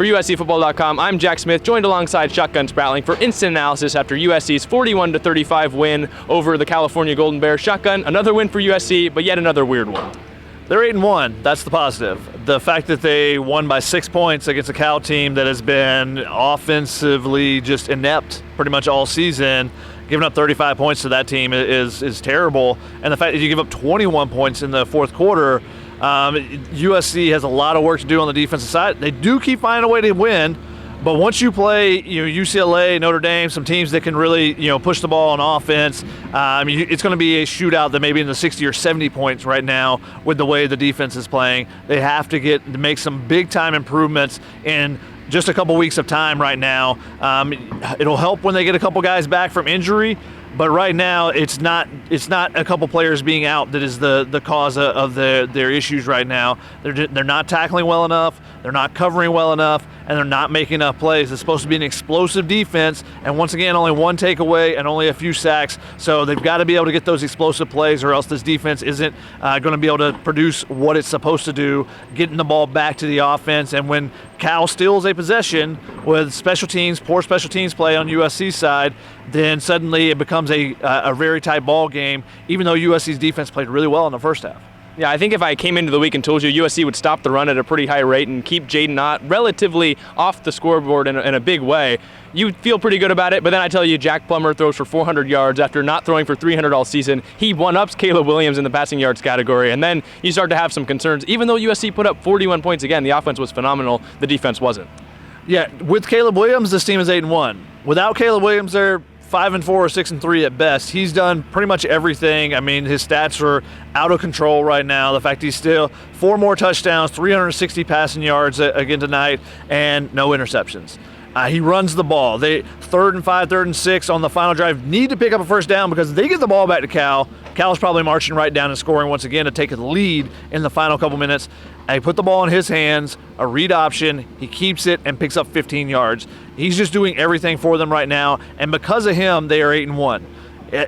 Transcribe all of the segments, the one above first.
For USCFootball.com, I'm Jack Smith, joined alongside Shotgun Spratling for instant analysis after USC's 41-35 win over the California Golden Bears. Shotgun, another win for USC, but yet another weird one. They're 8-1. That's the positive. The fact that they won by 6 points against a Cal team that has been offensively just inept pretty much all season, giving up 35 points to that team is terrible. And the fact that you give up 21 points in the fourth quarter, USC has a lot of work to do on the defensive side. They do keep finding a way to win, but once you play, UCLA, Notre Dame, some teams that can really, push the ball on offense, it's going to be a shootout that maybe in the 60 or 70 points right now with the way the defense is playing. They have to make some big time improvements in just a couple weeks of time right now. It'll help when they get a couple guys back from injury. But right now, it's not a couple players being out that is the cause of their issues right now. They're not tackling well enough, they're not covering well enough, and they're not making enough plays. It's supposed to be an explosive defense, and once again, only one takeaway and only a few sacks. So they've got to be able to get those explosive plays, or else this defense isn't going to be able to produce what it's supposed to do, getting the ball back to the offense. And when Cal steals a possession with poor special teams play on USC's side, then suddenly it becomes a very tight ball game, even though USC's defense played really well in the first half. Yeah, I think if I came into the week and told you USC would stop the run at a pretty high rate and keep Jaden Ott relatively off the scoreboard in a big way, you'd feel pretty good about it. But then I tell you, Jack Plummer throws for 400 yards after not throwing for 300 all season. He one-ups Caleb Williams in the passing yards category, and then you start to have some concerns. Even though USC put up 41 points again, the offense was phenomenal, the defense wasn't. Yeah, with Caleb Williams, this team is 8-1. Without Caleb Williams, they're 5-4 or 6-3 at best. He's done pretty much everything. I mean, his stats are out of control right now. The fact he's still 4 more touchdowns, 360 passing yards again tonight, and no interceptions. He runs the ball. They 3rd and 5, 3rd and 6 on the final drive need to pick up a first down because if they get the ball back to Cal, Cal's probably marching right down and scoring once again to take a lead in the final couple minutes. They put the ball in his hands, a read option, he keeps it and picks up 15 yards. He's just doing everything for them right now, and because of him, they are 8-1.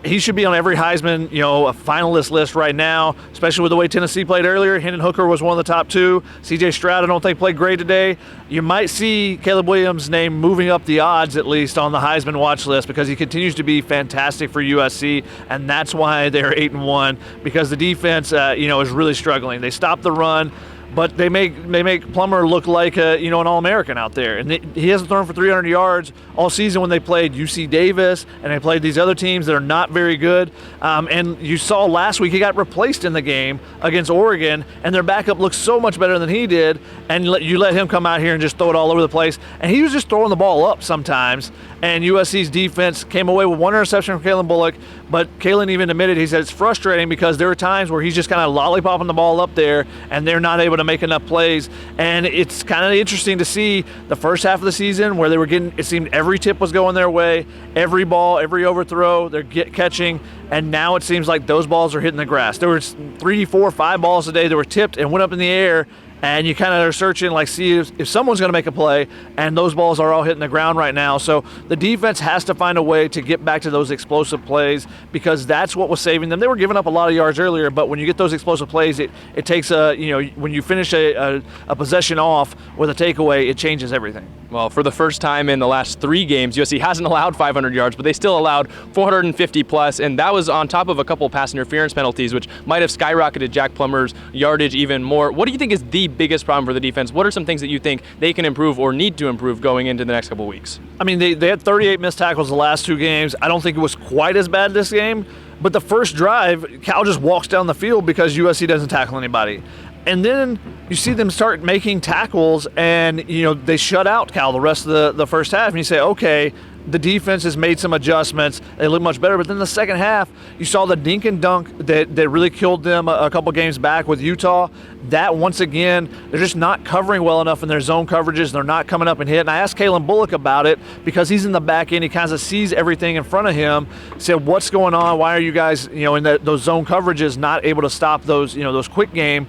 He should be on every Heisman, a finalist list right now, especially with the way Tennessee played earlier. Hendon Hooker was one of the top 2. C.J. Stroud, I don't think, played great today. You might see Caleb Williams' name moving up the odds, at least, on the Heisman watch list because he continues to be fantastic for USC, and that's why they're 8-1 because the defense, is really struggling. They stop the run, but they make Plummer look like an All-American out there. And he hasn't thrown for 300 yards all season when they played UC Davis and they played these other teams that are not very good. And you saw last week he got replaced in the game against Oregon, and their backup looked so much better than he did. And you let him come out here and just throw it all over the place. And he was just throwing the ball up sometimes. And USC's defense came away with 1 interception from Kalen Bullock. But Kalen even admitted, he said it's frustrating because there were times where he's just kind of lollipopping the ball up there and they're not able to make enough plays. And it's kind of interesting to see the first half of the season where they were it seemed every tip was going their way, every ball, every overthrow, they're catching. And now it seems like those balls are hitting the grass. There were 3, 4, 5 balls a day that were tipped and went up in the air. And you kind of are searching, see if someone's going to make a play, and those balls are all hitting the ground right now. So the defense has to find a way to get back to those explosive plays because that's what was saving them. They were giving up a lot of yards earlier, but when you get those explosive plays, it takes when you finish a possession off with a takeaway, it changes everything. Well, for the first time in the last 3 games, USC hasn't allowed 500 yards, but they still allowed 450 plus, and that was on top of a couple of pass interference penalties, which might have skyrocketed Jack Plummer's yardage even more. What do you think is the biggest problem for the defense? What are some things that you think they can improve or need to improve going into the next couple of weeks? I mean, they had 38 missed tackles the last 2 games. I don't think it was quite as bad this game, but the first drive, Cal just walks down the field because USC doesn't tackle anybody. And then you see them start making tackles and, they shut out Cal the rest of the first half. And you say, okay, the defense has made some adjustments. They look much better. But then the second half, you saw the dink and dunk that really killed them a couple games back with Utah. That, once again, they're just not covering well enough in their zone coverages. They're not coming up and hit. And I asked Kalen Bullock about it because he's in the back end. He kind of sees everything in front of him. Said, what's going on? Why are you guys, in those zone coverages not able to stop those, those quick game,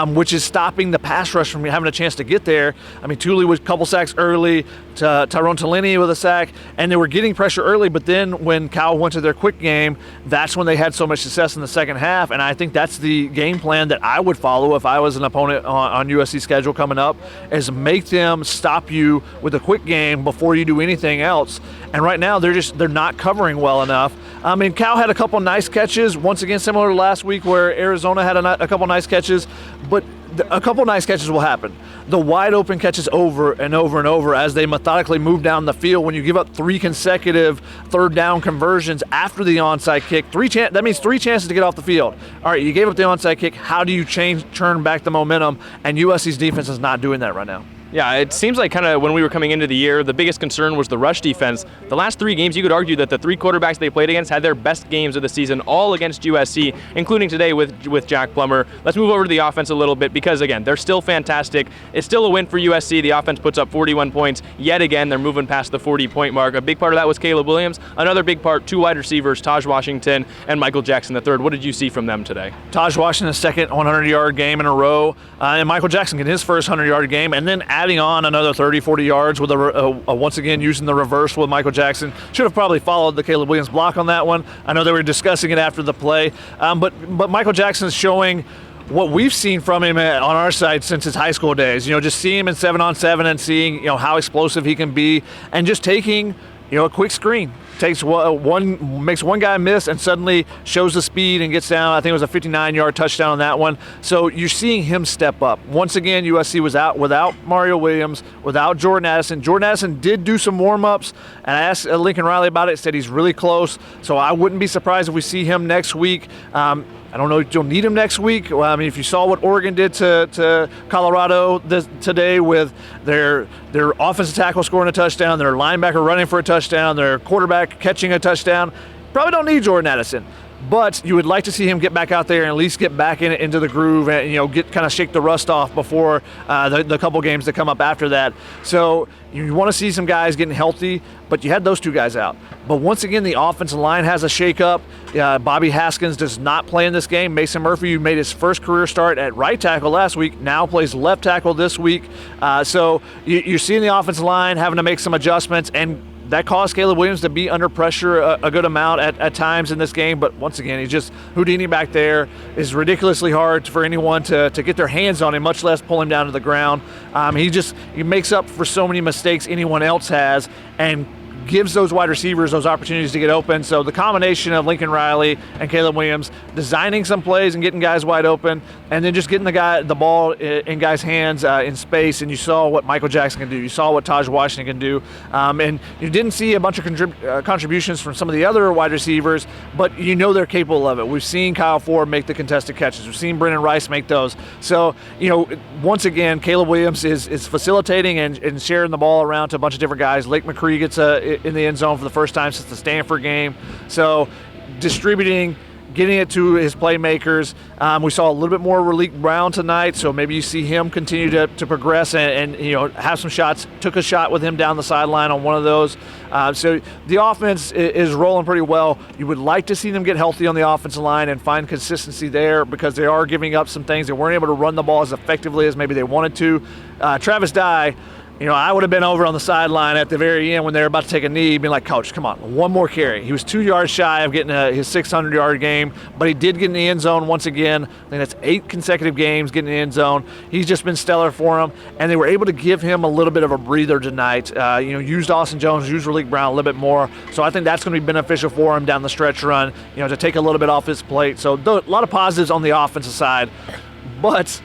which is stopping the pass rush from having a chance to get there. I mean, Thule was a couple sacks early, Tyrone Taleni with a sack, and they were getting pressure early, but then when Cal went to their quick game, that's when they had so much success in the second half, and I think that's the game plan that I would follow if I as an opponent on USC schedule coming up, is make them stop you with a quick game before you do anything else. And right now they're not covering well enough. I mean, Cal had a couple nice catches, once again similar to last week where Arizona had a couple nice catches, but a couple nice catches will happen. The wide open catches over and over and over as they methodically move down the field. When you give up 3 consecutive third down conversions after the onside kick, that means 3 chances to get off the field. All right, you gave up the onside kick. How do you turn back the momentum? And USC's defense is not doing that right now. Yeah, it seems like kind of when we were coming into the year, the biggest concern was the rush defense. The last 3 games, you could argue that the 3 quarterbacks they played against had their best games of the season, all against USC, including today with Jack Plummer. Let's move over to the offense a little bit because, again, they're still fantastic. It's still a win for USC. The offense puts up 41 points. Yet again, they're moving past the 40-point mark. A big part of that was Caleb Williams. Another big part, 2 wide receivers, Taj Washington and Michael Jackson III. What did you see from them today? Taj Washington's second 100-yard game in a row, and Michael Jackson getting his first 100-yard game, and then adding on another 30, 40 yards with once again using the reverse with Michael Jackson. Should have probably followed the Caleb Williams block on that one. I know they were discussing it after the play, but Michael Jackson is showing what we've seen from him on our side since his high school days. Just seeing him in 7-on-7 and seeing how explosive he can be, and just taking a quick screen. Makes one guy miss and suddenly shows the speed and gets down. I think it was a 59-yard touchdown on that one. So you're seeing him step up. Once again, USC was out without Mario Williams, without Jordan Addison. Jordan Addison did do some warm-ups, and I asked Lincoln Riley about it, said he's really close. So I wouldn't be surprised if we see him next week. I don't know if you'll need him next week. Well, I mean, if you saw what Oregon did to Colorado today with their offensive tackle scoring a touchdown, their linebacker running for a touchdown, their quarterback catching a touchdown, probably don't need Jordan Addison. But you would like to see him get back out there and at least get back into the groove and get kind of shake the rust off before the couple games that come up after that. So you want to see some guys getting healthy, but you had those 2 guys out. But once again, the offensive line has a shake-up. Bobby Haskins does not play in this game. Mason Murphy, who made his first career start at right tackle last week, now plays left tackle this week. So you're seeing the offensive line having to make some adjustments, and that caused Caleb Williams to be under pressure a good amount at times in this game. But once again, he's just Houdini back there. Is ridiculously hard for anyone to get their hands on him, much less pull him down to the ground. He makes up for so many mistakes anyone else has, and gives those wide receivers those opportunities to get open. So the combination of Lincoln Riley and Caleb Williams designing some plays and getting guys wide open, and then just getting the ball in guys' hands in space. And you saw what Michael Jackson can do. You saw what Taj Washington can do. And you didn't see a bunch of contributions from some of the other wide receivers, but they're capable of it. We've seen Kyle Ford make the contested catches. We've seen Brennan Rice make those. So, once again, Caleb Williams is facilitating and sharing the ball around to a bunch of different guys. Lake McCree gets in the end zone for the first time since the Stanford game. So distributing, getting it to his playmakers. We saw a little bit more Raleek Brown tonight, so maybe you see him continue to progress and have some shots. Took a shot with him down the sideline on one of those. So the offense is rolling pretty well. You would like to see them get healthy on the offensive line and find consistency there because they are giving up some things. They weren't able to run the ball as effectively as maybe they wanted to. Travis Dye, I would have been over on the sideline at the very end when they were about to take a knee, being like, Coach, come on, one more carry. He was 2 yards shy of getting his 600-yard game, but he did get in the end zone once again. I think that's 8 consecutive games getting in the end zone. He's just been stellar for him, and they were able to give him a little bit of a breather tonight. Used Austin Jones, used Raleek Brown a little bit more, so I think that's going to be beneficial for him down the stretch run, to take a little bit off his plate. So a lot of positives on the offensive side, but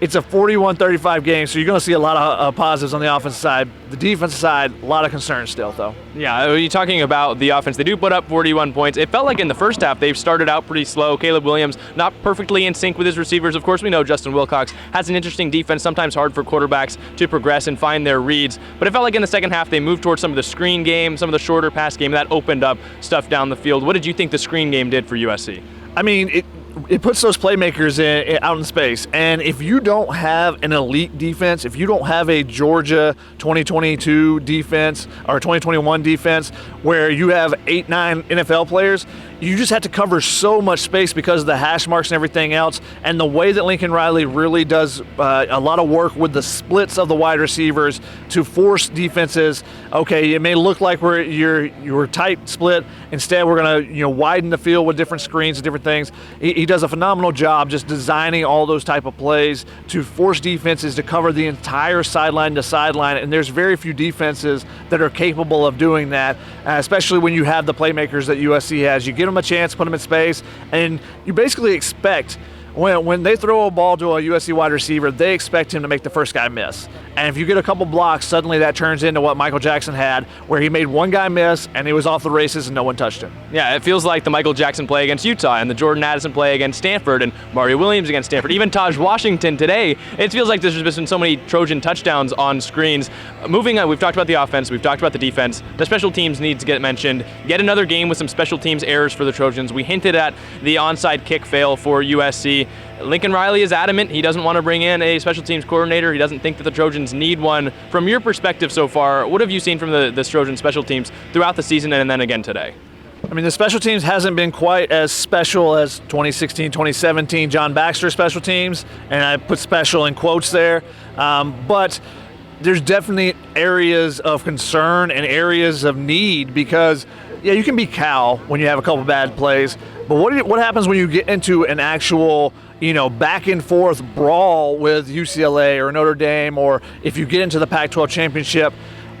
it's a 41-35 game, so you're going to see a lot of positives on the offensive side. The defensive side, a lot of concerns still, though. Yeah, you're talking about the offense. They do put up 41 points. It felt like in the first half they've started out pretty slow. Caleb Williams not perfectly in sync with his receivers. Of course, we know Justin Wilcox has an interesting defense, sometimes hard for quarterbacks to progress and find their reads. But it felt like in the second half they moved towards some of the screen game, some of the shorter pass game. That opened up stuff down the field. What did you think the screen game did for USC? I mean, it puts those playmakers out in space. And if you don't have an elite defense, if you don't have a Georgia 2022 defense or 2021 defense where you have 8-9 NFL players, you just have to cover so much space because of the hash marks and everything else. And the way that Lincoln Riley really does a lot of work with the splits of the wide receivers to force defenses. Okay, it may look like you're tight split. Instead, we're going to widen the field with different screens and different things. He does a phenomenal job just designing all those type of plays to force defenses to cover the entire sideline to sideline. And there's very few defenses that are capable of doing that, especially when you have the playmakers that USC has. You give them a chance, put them in space, and you basically expect when they throw a ball to a USC wide receiver, they expect him to make the first guy miss. And if you get a couple blocks, suddenly that turns into what Michael Jackson had, where he made one guy miss and he was off the races and no one touched him. Yeah, it feels like the Michael Jackson play against Utah and the Jordan Addison play against Stanford and Mario Williams against Stanford. Even Taj Washington today, it feels like there's been so many Trojan touchdowns on screens. Moving on, we've talked about the offense, we've talked about the defense. The special teams needs to get mentioned. Yet another game with some special teams errors for the Trojans. We hinted at the onside kick fail for USC. Lincoln Riley is adamant he doesn't want to bring in a special teams coordinator. He doesn't think that the Trojans need one. From your perspective so far, what have you seen from the Trojan special teams throughout the season and then again today? I mean, the special teams hasn't been quite as special as 2016, 2017 John Baxter special teams, and I put special in quotes there. But there's definitely areas of concern and areas of need because, yeah, you can be Cal when you have a couple bad plays, but what happens when you get into an actual back and forth brawl with UCLA or Notre Dame, or if you get into the Pac-12 championship,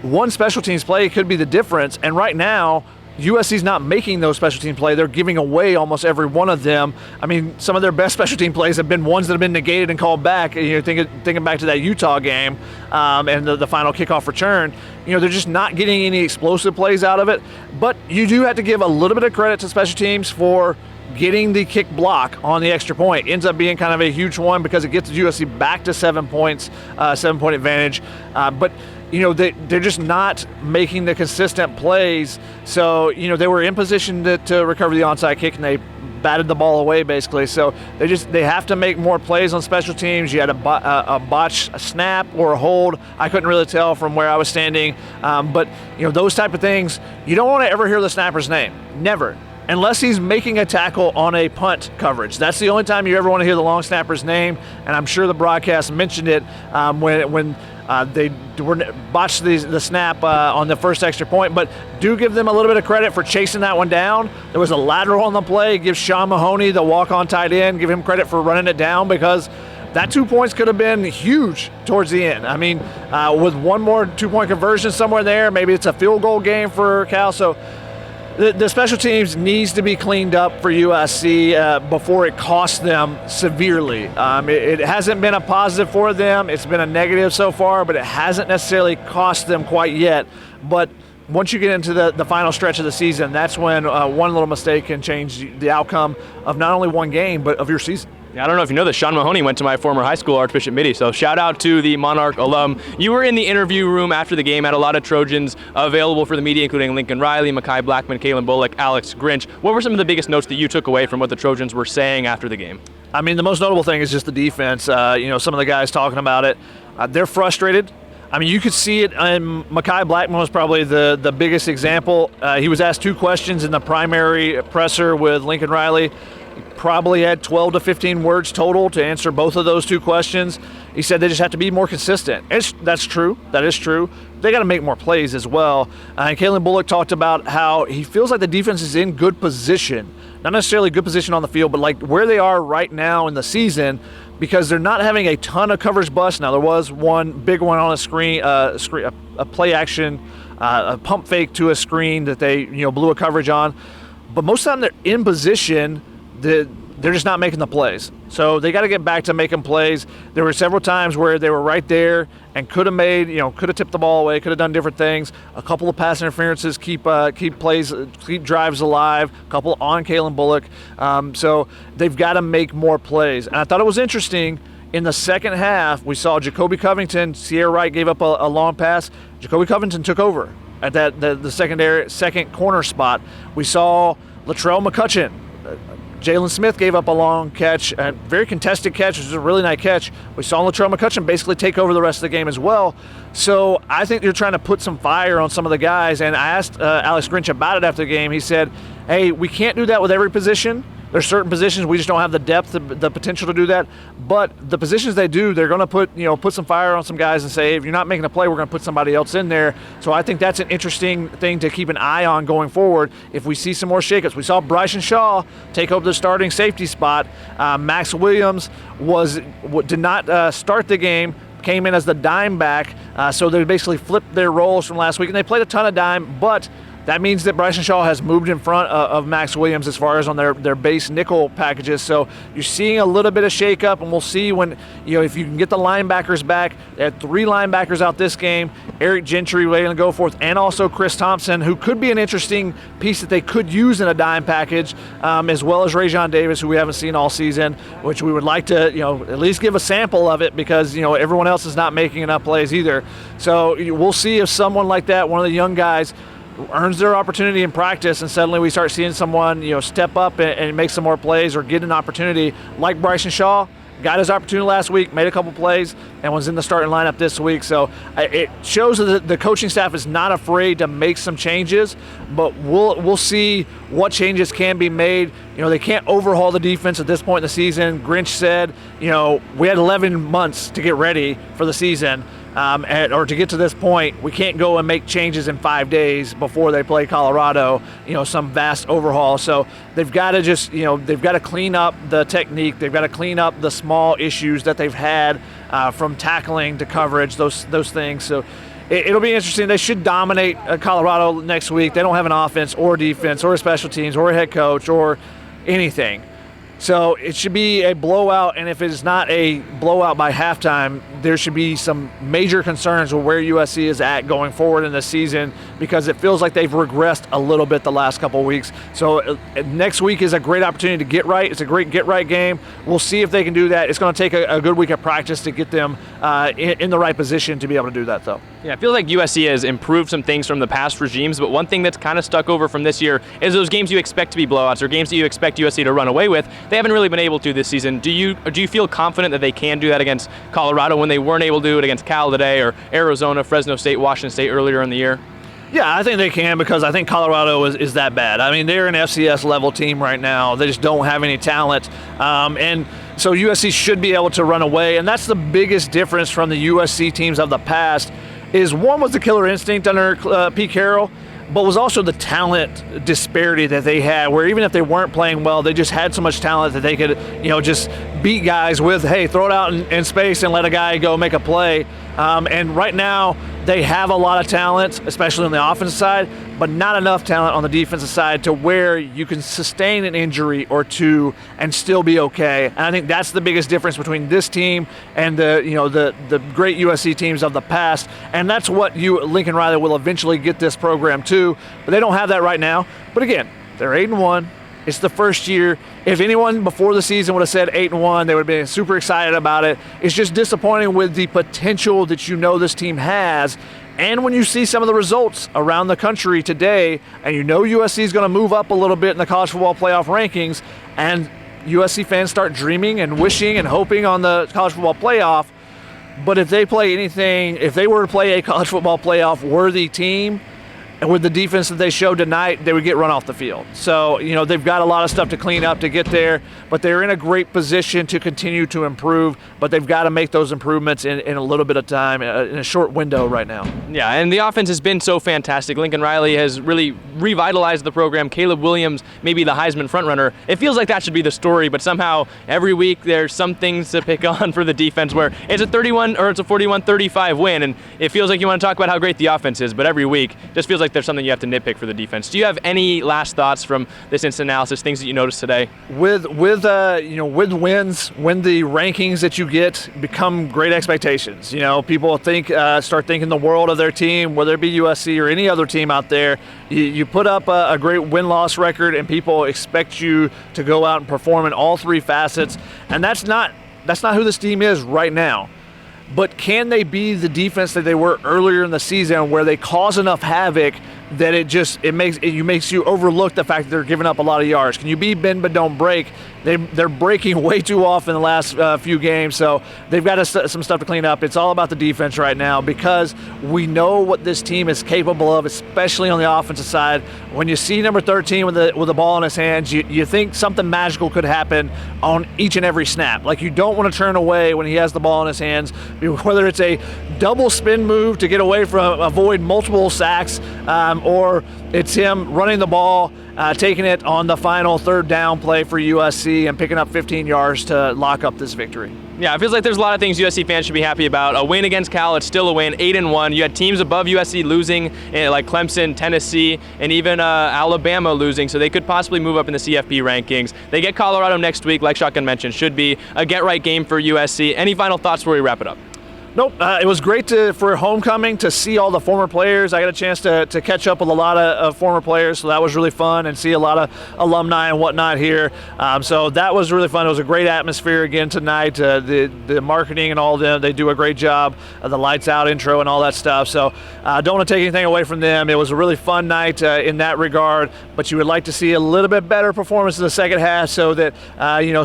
one special teams play could be the difference. And right now, USC's not making those special team plays. They're giving away almost every one of them. I mean, some of their best special team plays have been ones that have been negated and called back. Thinking back to that Utah game and the final kickoff return. They're just not getting any explosive plays out of it. But you do have to give a little bit of credit to special teams for getting the kick block on the extra point. Ends up being kind of a huge one because it gets USC back to 7 points, 7-point advantage. But they're just not making the consistent plays. So, they were in position to recover the onside kick, and they batted the ball away basically. So they have to make more plays on special teams. You had a botch, a snap, or a hold. I couldn't really tell from where I was standing. But, those type of things, you don't want to ever hear the snapper's name. Never. Unless he's making a tackle on a punt coverage. That's the only time you ever want to hear the long snapper's name, and I'm sure the broadcast mentioned it when they botched the snap on the first extra point. But do give them a little bit of credit for chasing that one down. There was a lateral on the play. Give Sean Mahoney, the walk-on tight end, give him credit for running it down because that 2 points could have been huge towards the end. I mean, with one more 2-point conversion somewhere there, maybe it's a field goal game for Cal. So the special teams needs to be cleaned up for USC before it costs them severely. It hasn't been a positive for them. It's been a negative so far, but it hasn't necessarily cost them quite yet. But once you get into the final stretch of the season, that's when one little mistake can change the outcome of not only one game, but of your season. Yeah, I don't know if you know this, Sean Mahoney went to my former high school, Archbishop Mitty, so shout out to the Monarch alum. You were in the interview room after the game, had a lot of Trojans available for the media, including Lincoln Riley, Mekhi Blackman, Kalen Bullock, Alex Grinch. What were some of the biggest notes that you took away from what the Trojans were saying after the game? I mean, the most notable thing is just the defense. Some of the guys talking about it. They're frustrated. I mean, you could see it, and Mekhi Blackman was probably the biggest example. He was asked 2 questions in the primary presser with Lincoln Riley. He probably had 12 to 15 words total to answer both of those 2 questions. He said they just have to be more consistent. That's true. That is true. They got to make more plays as well. And Kalen Bullock talked about how he feels like the defense is in good position. Not necessarily good position on the field, but like where they are right now in the season, because they're not having a ton of coverage busts. Now, there was one big one on a screen, a play action, a pump fake to a screen that they blew a coverage on. But most of the time they're in position. They're just not making the plays. So they got to get back to making plays. There were several times where they were right there and could have tipped the ball away, could have done different things. A couple of pass interferences keep drives alive. A couple on Kalen Bullock. So they've got to make more plays. And I thought it was interesting. In the second half, we saw Jacoby Covington. Sierra Wright gave up a long pass. Jacoby Covington took over at the second corner spot. We saw Latrell McCutcheon. Jalen Smith gave up a long catch, a very contested catch, which was a really nice catch. We saw Latrell McCutcheon basically take over the rest of the game as well. So I think you're trying to put some fire on some of the guys. And I asked Alex Grinch about it after the game. He said, hey, we can't do that with every position. There's certain positions we just don't have the depth, the potential to do that. But the positions they do, they're going to put some fire on some guys and say, hey, if you're not making a play, we're going to put somebody else in there. So I think that's an interesting thing to keep an eye on going forward. If we see some more shakeups, we saw Bryson Shaw take over the starting safety spot. Max Williams did not start the game. Came in as the dime back, so they basically flipped their roles from last week, and they played a ton of dime, but that means that Bryson Shaw has moved in front of Max Williams as far as on their base nickel packages. So you're seeing a little bit of shakeup, and we'll see when, if you can get the linebackers back. They had 3 linebackers out this game. Eric Gentry, Waylon Goforth, and also Chris Thompson, who could be an interesting piece that they could use in a dime package, as well as Rajon Davis, who we haven't seen all season, which we would like to, at least give a sample of it because, everyone else is not making enough plays either. So we'll see if someone like that, one of the young guys, earns their opportunity in practice, and suddenly we start seeing someone step up and make some more plays or get an opportunity like Bryson Shaw. Got his opportunity last week, made a couple plays, and was in the starting lineup this week. So it shows that the coaching staff is not afraid to make some changes, but we'll see what changes can be made. They can't overhaul the defense at this point in the season. Grinch said, we had 11 months to get ready for the season. Or to get to this point, we can't go and make changes in 5 days before they play Colorado, some vast overhaul. So they've got to they've got to clean up the technique. They've got to clean up the small issues that they've had from tackling to coverage, those things. So it'll be interesting. They should dominate Colorado next week. They don't have an offense or defense or a special teams or a head coach or anything. So it should be a blowout, and if it is not a blowout by halftime, there should be some major concerns with where USC is at going forward in the season, because it feels like they've regressed a little bit the last couple of weeks. So next week is a great opportunity to get right. It's a great get-right game. We'll see if they can do that. It's going to take a good week of practice to get them in the right position to be able to do that, though. Yeah, I feel like USC has improved some things from the past regimes, but one thing that's kind of stuck over from this year is those games you expect to be blowouts or games that you expect USC to run away with. They haven't really been able to this season. Do you feel confident that they can do that against Colorado when they weren't able to do it against Cal today, or Arizona, Fresno State, Washington State earlier in the year? Yeah, I think they can, because I think Colorado is that bad. I mean, they're an FCS level team right now. They just don't have any talent. And so USC should be able to run away. And that's the biggest difference from the USC teams of the past, is one was the killer instinct under Pete Carroll, but was also the talent disparity that they had, where even if they weren't playing well, they just had so much talent that they could, just beat guys with, hey, throw it out in space and let a guy go make a play. And right now, they have a lot of talent, especially on the offensive side, but not enough talent on the defensive side to where you can sustain an injury or two and still be okay. And I think that's the biggest difference between this team and the great USC teams of the past. And that's what Lincoln Riley will eventually get this program to. But they don't have that right now. But again, they're 8-1. It's the first year. If anyone before the season would have said 8-1, they would have been super excited about it. It's just disappointing with the potential that this team has. And when you see some of the results around the country today, and USC is going to move up a little bit in the college football playoff rankings, and USC fans start dreaming and wishing and hoping on the college football playoff. But if they were to play a college football playoff worthy team, and with the defense that they showed tonight, they would get run off the field. So, they've got a lot of stuff to clean up to get there, but they're in a great position to continue to improve, but they've got to make those improvements in a little bit of time, in a short window right now. Yeah, and the offense has been so fantastic. Lincoln Riley has really revitalized the program. Caleb Williams, maybe the Heisman frontrunner. It feels like that should be the story, but somehow every week there's some things to pick on for the defense, where it's a 41-35 win, and it feels like you want to talk about how great the offense is, but every week just feels like there's something you have to nitpick for the defense. Do you have any last thoughts from this instant analysis, things that you noticed today? With wins, when the rankings that you get become great expectations. People start thinking the world of their team, whether it be USC or any other team out there. You put up a great win-loss record, and people expect you to go out and perform in all 3 facets, and that's not who this team is right now. But can they be the defense that they were earlier in the season, where they cause enough havoc that it makes you overlook the fact that they're giving up a lot of yards. Can you be bend but don't break? They're breaking way too often in the last few games, so they've got some stuff to clean up. It's all about the defense right now because we know what this team is capable of, especially on the offensive side. When you see number 13 with the ball in his hands, you think something magical could happen on each and every snap. Like, you don't want to turn away when he has the ball in his hands, whether it's a double spin move to get away from, avoid multiple sacks, or it's him running the ball, taking it on the final third down play for USC and picking up 15 yards to lock up this victory. Yeah, it feels like there's a lot of things USC fans should be happy about. A win against Cal, it's still a win, 8-1. You had teams above USC losing, like Clemson, Tennessee, and even Alabama losing, so they could possibly move up in the CFP rankings. They get Colorado next week, like Shotgun mentioned. Should be a get-right game for USC. Any final thoughts before we wrap it up? Nope. It was great for homecoming to see all the former players. I got a chance to catch up with a lot of former players, so that was really fun, and see a lot of alumni and whatnot here. So that was really fun. It was a great atmosphere again tonight. The marketing and all of them, they do a great job of the lights out intro and all that stuff. So don't want to take anything away from them. It was a really fun night in that regard, but you would like to see a little bit better performance in the second half so that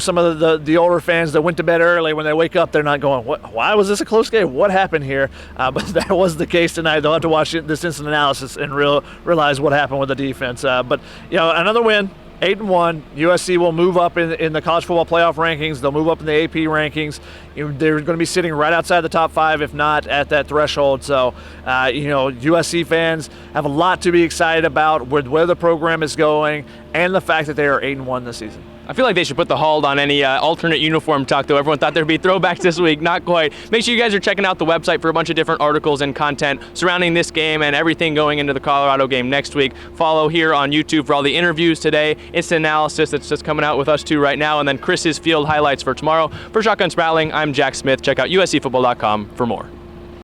some of the older fans that went to bed early, when they wake up, they're not going, why was this a close game? What happened here? But that was the case tonight. They'll have to watch this instant analysis and realize what happened with the defense. But another win, 8-1. USC will move up in the college football playoff rankings. They'll move up in the AP rankings. They're going to be sitting right outside the top 5, if not at that threshold. So, USC fans have a lot to be excited about with where the program is going and the fact that they are 8-1 this season. I feel like they should put the hold on any alternate uniform talk, though. Everyone thought there'd be throwbacks this week. Not quite. Make sure you guys are checking out the website for a bunch of different articles and content surrounding this game and everything going into the Colorado game next week. Follow here on YouTube for all the interviews today, instant analysis that's just coming out with us two right now, and then Chris's field highlights for tomorrow. For Shotgun Spratling, I'm Jack Smith. Check out uscfootball.com for more.